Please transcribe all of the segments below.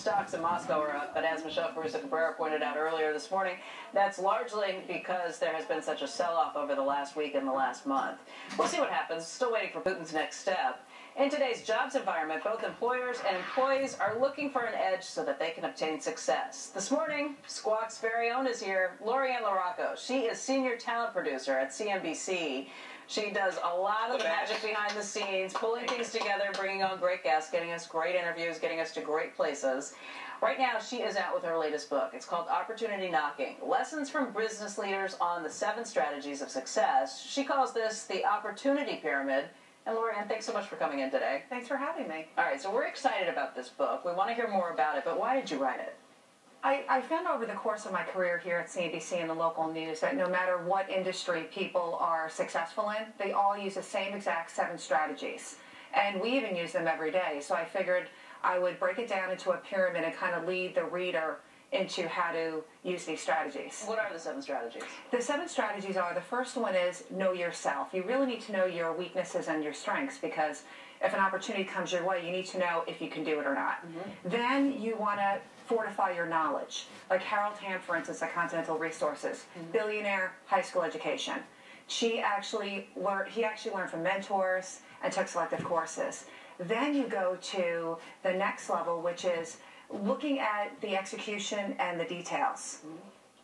stocks in Moscow are up, but as Michelle Caruso-Cabrera pointed out earlier this morning, that's largely because there has been such a sell-off over the last week and the last month. We'll see what happens. Still waiting for Putin's next step. In today's jobs environment, both employers and employees are looking for an edge so that they can obtain success. This morning, Squawk's very own is here, LaRocco. She is senior talent producer at CNBC. She does a lot of the magic behind the scenes, pulling things together, bringing on great guests, getting us great interviews, getting us to great places. Right now, she is out with her latest book. It's called Opportunity Knocking, Lessons from Business Leaders on the 7 Strategies of Success. She calls this the Opportunity Pyramid. And Lorianne, thanks so much for coming in today. Thanks for having me. All right, so we're excited about this book. We want to hear more about it, but why did you write it? I found over the course of my career here at CNBC and the local news that no matter what industry people are successful in, they all use the same exact 7 strategies. And we even use them every day. So I figured I would break it down into a pyramid and kind of lead the reader into how to use these strategies. What are the 7 strategies? The 7 strategies are, the first one is know yourself. You really need to know your weaknesses and your strengths, because if an opportunity comes your way, you need to know if you can do it or not. Then you want to fortify your knowledge. Like Harold Hamm, for instance, at Continental Resources, billionaire, high school education. He actually learned from mentors and took selective courses. Then you go to the next level, which is looking at the execution and the details.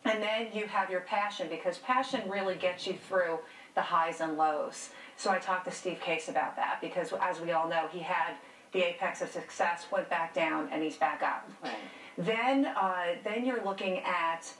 And then you have your passion, because passion really gets you through the highs and lows. So I talked to Steve Case about that, because as we all know, he had the apex of success, went back down, and he's back up. Right. Then you're looking at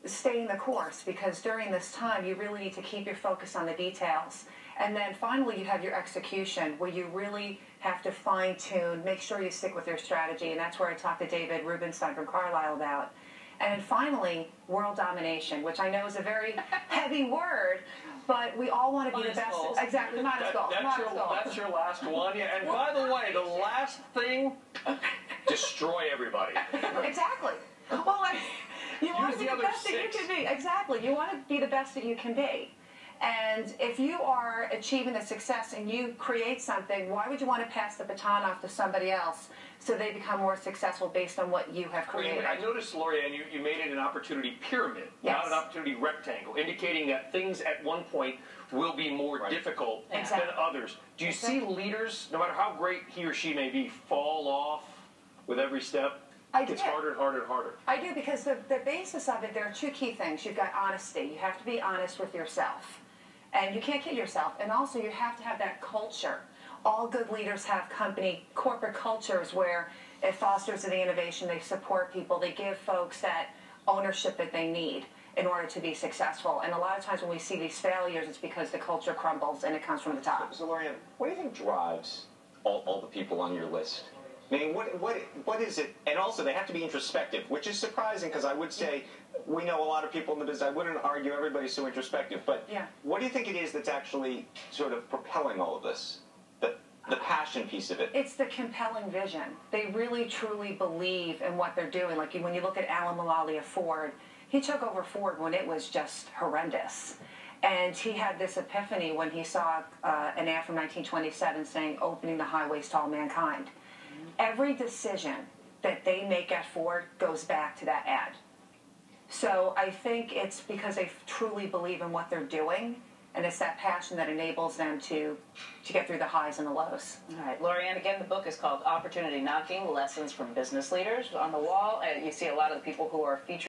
staying the course, because during this time you really need to keep your focus on the details. And then finally you have your execution, where you really have to fine-tune, make sure you stick with your strategy, and that's where I talked to David Rubenstein from Carlisle about. And then finally, world domination, which I know is a very heavy word, but we all want to be the best. Goals. Exactly, modest goals. That's your last one. Yeah. And by the way, the last thing, destroy everybody. Exactly. Well, you want to be the best that you can be. Exactly. You want to be the best that you can be. And if you are achieving the success and you create something, why would you want to pass the baton off to somebody else so they become more successful based on what you have created? I noticed, Lorianne, you made it an opportunity pyramid, not an opportunity rectangle, indicating that things at one point will be more difficult than others. Do you see leaders, no matter how great he or she may be, fall off with every step? It's harder and harder and harder. I do, because the basis of it, there are 2 key things. You've got honesty. You have to be honest with yourself. And you can't kid yourself. And also you have to have that culture. All good leaders have corporate cultures where it fosters the innovation, they support people, they give folks that ownership that they need in order to be successful. And a lot of times when we see these failures, it's because the culture crumbles and it comes from the top. So Lorianne, what do you think drives all the people on your list? I mean, what is it? And also, they have to be introspective, which is surprising, because I would say we know a lot of people in the business. I wouldn't argue everybody's so introspective, but what do you think it is that's actually sort of propelling all of this? The passion piece of it. It's the compelling vision. They really, truly believe in what they're doing. Like when you look at Alan Mulally of Ford, he took over Ford when it was just horrendous. And he had this epiphany when he saw an ad from 1927 saying, "Opening the highways to all mankind." Every decision that they make at Ford goes back to that ad. So I think it's because they truly believe in what they're doing, and it's that passion that enables them to get through the highs and the lows. All right, Lorianne, again, the book is called Opportunity Knocking, Lessons from Business Leaders. On the wall, you see a lot of the people who are featured